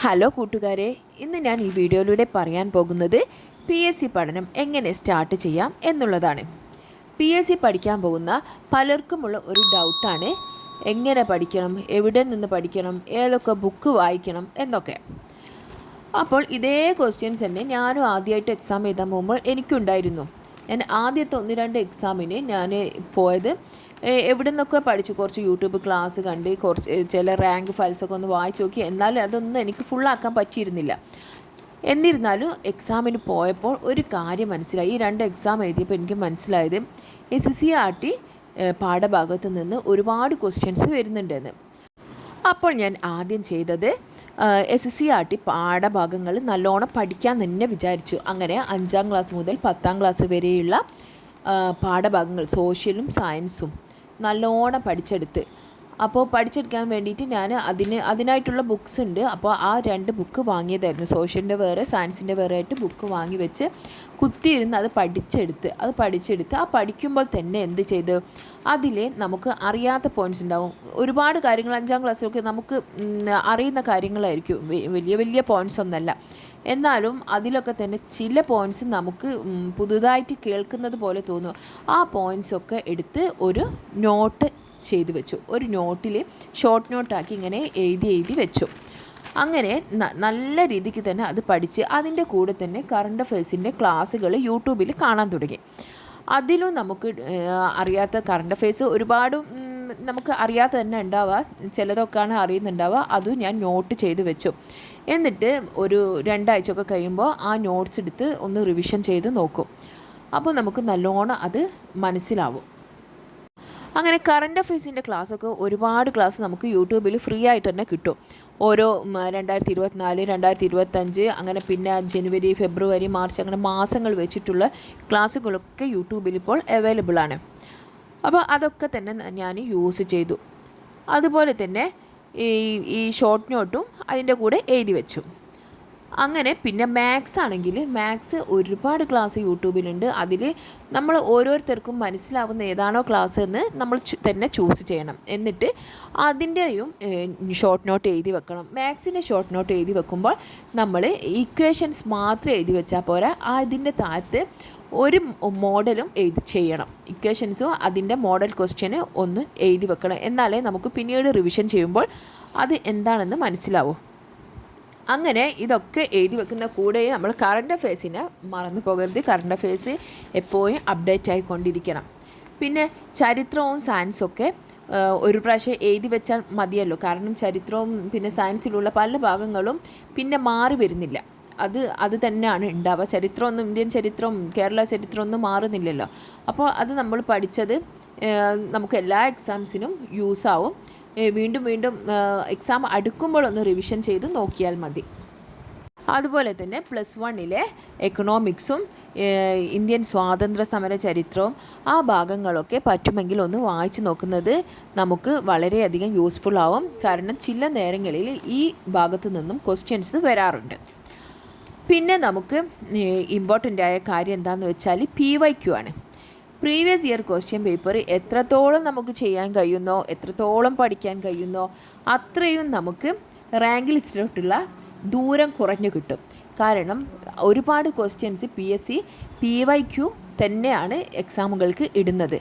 Hello കൂട്ടുകാരെ, ഇന്ന് ഞാൻ ഈ വീഡിയോയിലൂടെ പറയാൻ പോകുന്നത് PSC പഠനം എങ്ങനെ സ്റ്റാർട്ട് ചെയ്യാം എന്നുള്ളതാണ്. PSC പഠിക്കാൻ പോകുന്ന പലർക്കുമുള്ള ഒരു ഡൗട്ടാണ് എങ്ങനെ പഠിക്കണം, എവിടെ നിന്ന് പഠിക്കണം, ഏതൊക്കെ ബുക്ക് വായിക്കണം എന്നൊക്കെ. അപ്പോൾ ഇതേ ക്വസ്റ്റ്യൻസ് തന്നെ ഞാനും ആദ്യമായിട്ട് എക്സാം എഴുതാൻ പോകുമ്പോൾ എനിക്കുണ്ടായിരുന്നു. ഞാൻ ആദ്യത്തെ 1-2 എക്സാമിന് ഞാൻ പോയത് എവിടെ നിന്നൊക്കെ പഠിച്ചു, കുറച്ച് യൂട്യൂബ് ക്ലാസ് കണ്ട് കുറച്ച് ചില റാങ്ക് ഫയൽസൊക്കെ ഒന്ന് വായിച്ച് നോക്കി. എന്നാലും അതൊന്നും എനിക്ക് ഫുള്ളാക്കാൻ പറ്റിയിരുന്നില്ല. എന്നിരുന്നാലും എക്സാമിന് പോയപ്പോൾ ഒരു കാര്യം മനസ്സിലായി. ഈ 2 എക്സാം എഴുതിയപ്പോൾ എനിക്ക് മനസ്സിലായത് SCERT പാഠഭാഗത്ത് നിന്ന് ഒരുപാട് ക്വസ്റ്റ്യൻസ് വരുന്നുണ്ടെന്ന്. അപ്പോൾ ഞാൻ ആദ്യം ചെയ്തത് SCERT പാഠഭാഗങ്ങൾ നല്ലോണം പഠിക്കാൻ തന്നെ വിചാരിച്ചു. അങ്ങനെ 5ാം ക്ലാസ് മുതൽ 10ാം ക്ലാസ് വരെയുള്ള പാഠഭാഗങ്ങൾ സോഷ്യലും സയൻസും നല്ലോണം പഠിച്ചെടുത്ത്. അപ്പോൾ പഠിച്ചെടുക്കാൻ വേണ്ടിയിട്ട് ഞാൻ അതിനായിട്ടുള്ള ബുക്സ് ഉണ്ട്. അപ്പോൾ ആ 2 ബുക്ക് വാങ്ങിയതായിരുന്നു. സോഷ്യലിൻ്റെ വേറെ സയൻസിൻ്റെ വേറെ ആയിട്ട് ബുക്ക് വാങ്ങി വെച്ച് കുത്തിയിരുന്ന് അത് പഠിച്ചെടുത്ത് ആ പഠിക്കുമ്പോൾ തന്നെ എന്ത് ചെയ്ത് അതിൽ നമുക്ക് അറിയാത്ത പോയിൻറ്റ്സ് ഉണ്ടാവും. ഒരുപാട് കാര്യങ്ങൾ 5ാം ക്ലാസ്സിലൊക്കെ നമുക്ക് അറിയുന്ന കാര്യങ്ങളായിരിക്കും, വലിയ വലിയ പോയിൻറ്റ്സ് ഒന്നല്ല. എന്നാലും അതിലൊക്കെ തന്നെ ചില പോയിൻറ്റ്സ് നമുക്ക് പുതുതായിട്ട് കേൾക്കുന്നത് പോലെ തോന്നും. ആ പോയിൻറ്റ്സൊക്കെ എടുത്ത് ഒരു നോട്ട് ചെയ്ത് വെച്ചു. ഒരു നോട്ടിൽ ഷോർട്ട് നോട്ടാക്കി ഇങ്ങനെ എഴുതി വെച്ചു. അങ്ങനെ നല്ല രീതിക്ക് തന്നെ അത് പഠിച്ച് അതിൻ്റെ കൂടെ തന്നെ കറണ്ട് അഫയേഴ്സിൻ്റെ ക്ലാസ്സുകൾ യൂട്യൂബിൽ കാണാൻ തുടങ്ങി. അതിലും നമുക്ക് അറിയാത്ത കറണ്ട് അഫയേഴ്സ് ഒരുപാട് നമുക്ക് അറിയാത്ത തന്നെ ഉണ്ടാവുക, ചിലതൊക്കെയാണ് അറിയുന്നുണ്ടാവുക. അതും ഞാൻ നോട്ട് ചെയ്ത് വെച്ചു. എന്നിട്ട് ഒരു 2 ആഴ്ചയൊക്കെ കഴിയുമ്പോൾ ആ നോട്ട്സ് എടുത്ത് ഒന്ന് റിവിഷൻ ചെയ്ത് നോക്കും. അപ്പോൾ നമുക്ക് നല്ലോണം അത് മനസ്സിലാവും. അങ്ങനെ കറണ്ട് അഫയേഴ്സിൻ്റെ ക്ലാസ്സൊക്കെ ഒരുപാട് ക്ലാസ് നമുക്ക് യൂട്യൂബിൽ ഫ്രീ ആയിട്ട് തന്നെ കിട്ടും. ഓരോ 2024, 2025 അങ്ങനെ പിന്നെ ജനുവരി, ഫെബ്രുവരി, മാർച്ച് അങ്ങനെ മാസങ്ങൾ വെച്ചിട്ടുള്ള ക്ലാസ്സുകളൊക്കെ യൂട്യൂബിൽ ഇപ്പോൾ അവൈലബിൾ ആണ്. അപ്പോൾ അതൊക്കെ തന്നെ ഞാൻ യൂസ് ചെയ്തു. അതുപോലെ തന്നെ ഈ ഷോർട്ട് നോട്ടും അതിൻ്റെ കൂടെ എഴുതി വെച്ചു. അങ്ങനെ പിന്നെ മാത്സ് ആണെങ്കിൽ മാത്സ് ഒരുപാട് ക്ലാസ് യൂട്യൂബിലുണ്ട്. അതിൽ നമ്മൾ ഓരോരുത്തർക്കും മനസ്സിലാവുന്ന ഏതാണോ ക്ലാസ് എന്ന് നമ്മൾ തന്നെ ചൂസ് ചെയ്യണം. എന്നിട്ട് അതിൻ്റെയും ഷോർട്ട് നോട്ട് എഴുതി വെക്കണം. മാത്സിൻ്റെ ഷോർട്ട് നോട്ട് എഴുതി വെക്കുമ്പോൾ നമ്മൾ ഇക്വേഷൻസ് മാത്രം എഴുതി വെച്ചാൽ പോരാ, അതിൻ്റെ താഴത്ത് ഒരു മോഡലും ചെയ്യണം. ഇക്വേഷൻസും അതിൻ്റെ മോഡൽ ക്വസ്റ്റ്യന് ഒന്ന് എഴുതി വെക്കണം. എന്നാലേ നമുക്ക് പിന്നീട് റിവിഷൻ ചെയ്യുമ്പോൾ അത് എന്താണെന്ന് മനസ്സിലാവൂ. അങ്ങനെ ഇതൊക്കെ എഴുതി വെക്കുന്ന കൂടെ നമ്മൾ കറണ്ട് അഫയേഴ്സിനെ മറന്നു പോകരുത്. കറണ്ട് അഫയേഴ്സ് എപ്പോഴും അപ്ഡേറ്റ് ആയിക്കൊണ്ടിരിക്കണം. പിന്നെ ചരിത്രവും സയൻസൊക്കെ ഒരു പ്രാവശ്യം എഴുതി വെച്ചാൽ മതിയല്ലോ. കാരണം ചരിത്രവും പിന്നെ സയൻസിലുള്ള പല ഭാഗങ്ങളും പിന്നെ മാറി വരുന്നില്ല. അത് തന്നെയാണ് ഉണ്ടാവുക. ചരിത്രമൊന്നും, ഇന്ത്യൻ ചരിത്രവും കേരള ചരിത്രമൊന്നും മാറുന്നില്ലല്ലോ. അപ്പോൾ അത് നമ്മൾ പഠിച്ചത് നമുക്ക് എല്ലാ എക്സാംസിനും യൂസാവും. വീണ്ടും എക്സാം അടുക്കുമ്പോൾ ഒന്ന് റിവിഷൻ ചെയ്ത് നോക്കിയാൽ മതി. അതുപോലെ തന്നെ +1 എക്കണോമിക്സും ഇന്ത്യൻ സ്വാതന്ത്ര്യ സമര ചരിത്രവും ആ ഭാഗങ്ങളൊക്കെ പറ്റുമെങ്കിൽ ഒന്ന് വായിച്ച് നോക്കുന്നത് നമുക്ക് വളരെയധികം യൂസ്ഫുൾ ആവും. കാരണം ചില നേരങ്ങളിൽ ഈ ഭാഗത്തു നിന്നും ക്വസ്റ്റ്യൻസ് വരാറുണ്ട്. പിന്നെ നമുക്ക് ഇമ്പോർട്ടൻ്റ് ആയ കാര്യം എന്താണെന്ന് വെച്ചാൽ PYQ ആണ്. പ്രീവിയസ് ഇയർ ക്വസ്റ്റ്യൻ പേപ്പർ എത്രത്തോളം നമുക്ക് ചെയ്യാൻ കഴിയുന്നോ, എത്രത്തോളം പഠിക്കാൻ കഴിയുന്നോ അത്രയും നമുക്ക് റാങ്ക് ലിസ്റ്റിലോട്ടുള്ള ദൂരം കുറഞ്ഞു കിട്ടും. കാരണം ഒരുപാട് ക്വസ്റ്റ്യൻസ് PSC PYQ തന്നെയാണ് എക്സാമുകൾക്ക് ഇടുന്നത്.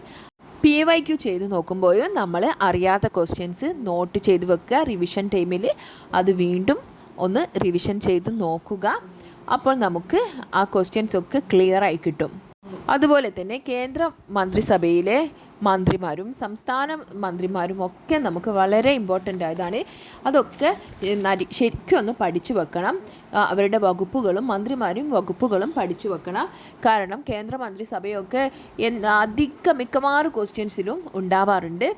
PYQ ചെയ്ത് നോക്കുമ്പോഴും നമ്മൾ അറിയാത്ത ക്വസ്റ്റ്യൻസ് നോട്ട് ചെയ്ത് വെക്കുക. റിവിഷൻ ടൈമിൽ അത് വീണ്ടും ഒന്ന് റിവിഷൻ ചെയ്ത് നോക്കുക. അപ്പോൾ നമുക്ക് ആ ക്വസ്റ്റ്യൻസൊക്കെ ക്ലിയറായി കിട്ടും. അതുപോലെ തന്നെ കേന്ദ്ര മന്ത്രിസഭയിലെ മന്ത്രിമാരും സംസ്ഥാന മന്ത്രിമാരും ഒക്കെ നമുക്ക് വളരെ ഇമ്പോർട്ടൻ്റ് ആയതാണ്. അതൊക്കെ ശരിക്കും ഒന്ന് പഠിച്ചു വെക്കണം. അവരുടെ വകുപ്പുകളും മന്ത്രിമാരും വകുപ്പുകളും പഠിച്ചു വെക്കണം. കാരണം കേന്ദ്ര മന്ത്രിസഭയൊക്കെ മിക്കവാറും ക്വസ്റ്റ്യൻസിലും ഉണ്ടാവാറുണ്ട്.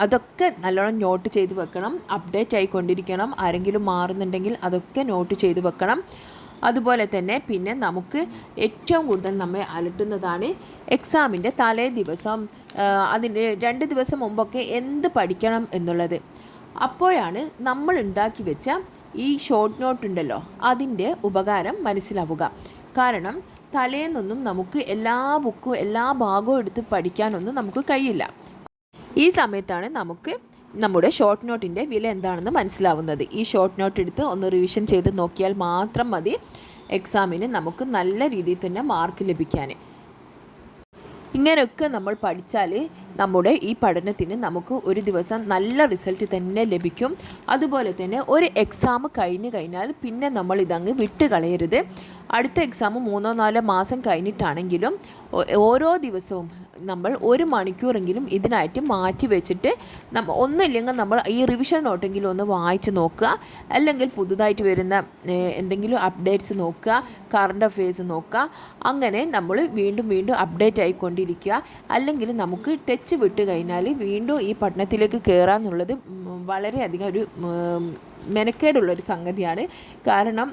അതൊക്കെ നല്ലോണം നോട്ട് ചെയ്ത് വെക്കണം. അപ്ഡേറ്റ് ആയിക്കൊണ്ടിരിക്കണം. ആരെങ്കിലും മാറുന്നുണ്ടെങ്കിൽ അതൊക്കെ നോട്ട് ചെയ്ത് വെക്കണം. അതുപോലെ തന്നെ പിന്നെ നമുക്ക് ഏറ്റവും കൂടുതൽ നമ്മെ അലട്ടുന്നതാണ് എക്സാമിൻ്റെ തലേ ദിവസം, അതിൻ്റെ 2 ദിവസം മുമ്പൊക്കെ എന്ത് പഠിക്കണം എന്നുള്ളത്. അപ്പോഴാണ് നമ്മൾ ഉണ്ടാക്കി വെച്ച ഈ ഷോർട്ട് നോട്ട് ഉണ്ടല്ലോ അതിൻ്റെ ഉപകാരം മനസ്സിലാവുക. കാരണം തലേന്നൊന്നും നമുക്ക് എല്ലാ ബുക്കും എല്ലാ ഭാഗവും എടുത്ത് പഠിക്കാനൊന്നും നമുക്ക് കഴിയില്ല. ഈ സമയത്താണ് നമുക്ക് നമ്മുടെ ഷോർട്ട് നോട്ടിൻ്റെ വില എന്താണെന്ന് മനസ്സിലാവുന്നത്. ഈ ഷോർട്ട് നോട്ട് എടുത്ത് ഒന്ന് റിവിഷൻ ചെയ്ത് നോക്കിയാൽ മാത്രം മതി എക്സാമിന് നമുക്ക് നല്ല രീതിയിൽ തന്നെ മാർക്ക് ലഭിക്കാൻ. ഇങ്ങനെയൊക്കെ നമ്മൾ പഠിച്ചാൽ നമ്മുടെ ഈ പഠനത്തിന് നമുക്ക് ഒരു ദിവസം നല്ല റിസൾട്ട് തന്നെ ലഭിക്കും. അതുപോലെ തന്നെ ഒരു എക്സാം കഴിഞ്ഞാൽ പിന്നെ നമ്മൾ ഇതങ്ങ് വിട്ട് കളയരുത്. അടുത്ത എക്സാം 3-4 മാസം കഴിഞ്ഞിട്ടാണെങ്കിലും ഓരോ ദിവസവും നമ്മൾ 1 മണിക്കൂറെങ്കിലും ഇതിനായിട്ട് മാറ്റി വെച്ചിട്ട് ഒന്നുമില്ലെങ്കിൽ നമ്മൾ ഈ റിവിഷൻ നോട്ടെങ്കിലും ഒന്ന് വായിച്ച് നോക്കുക. അല്ലെങ്കിൽ പുതുതായിട്ട് വരുന്ന എന്തെങ്കിലും അപ്ഡേറ്റ്സ് നോക്കുക, കറണ്ട് അഫെയർസ് നോക്കുക. അങ്ങനെ നമ്മൾ വീണ്ടും അപ്ഡേറ്റ് ആയിക്കൊണ്ടിരിക്കുക. അല്ലെങ്കിൽ നമുക്ക് ടച്ച് വിട്ട് കഴിഞ്ഞാൽ വീണ്ടും ഈ പഠനത്തിലേക്ക് കയറാമെന്നുള്ളത് വളരെയധികം ഒരു മെനക്കേടുള്ളൊരു സംഗതിയാണ്. കാരണം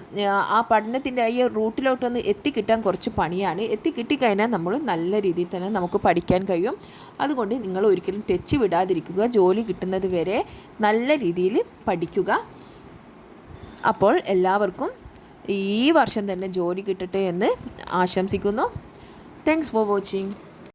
ആ പഠനത്തിൻ്റെ ഈ റൂട്ടിലോട്ടൊന്ന് എത്തിക്കിട്ടാൻ കുറച്ച് പണിയാണ്. എത്തിക്കിട്ടിക്കഴിഞ്ഞാൽ നമ്മൾ നല്ല രീതിയിൽ തന്നെ നമുക്ക് പഠിക്കാൻ കഴിയും. അതുകൊണ്ട് നിങ്ങൾ ഒരിക്കലും ടച്ച് വിടാതിരിക്കുക. ജോലി കിട്ടുന്നത് വരെ നല്ല രീതിയിൽ പഠിക്കുക. അപ്പോൾ എല്ലാവർക്കും ഈ വർഷം തന്നെ ജോലി കിട്ടട്ടെ എന്ന് ആശംസിക്കുന്നു. Thanks for watching.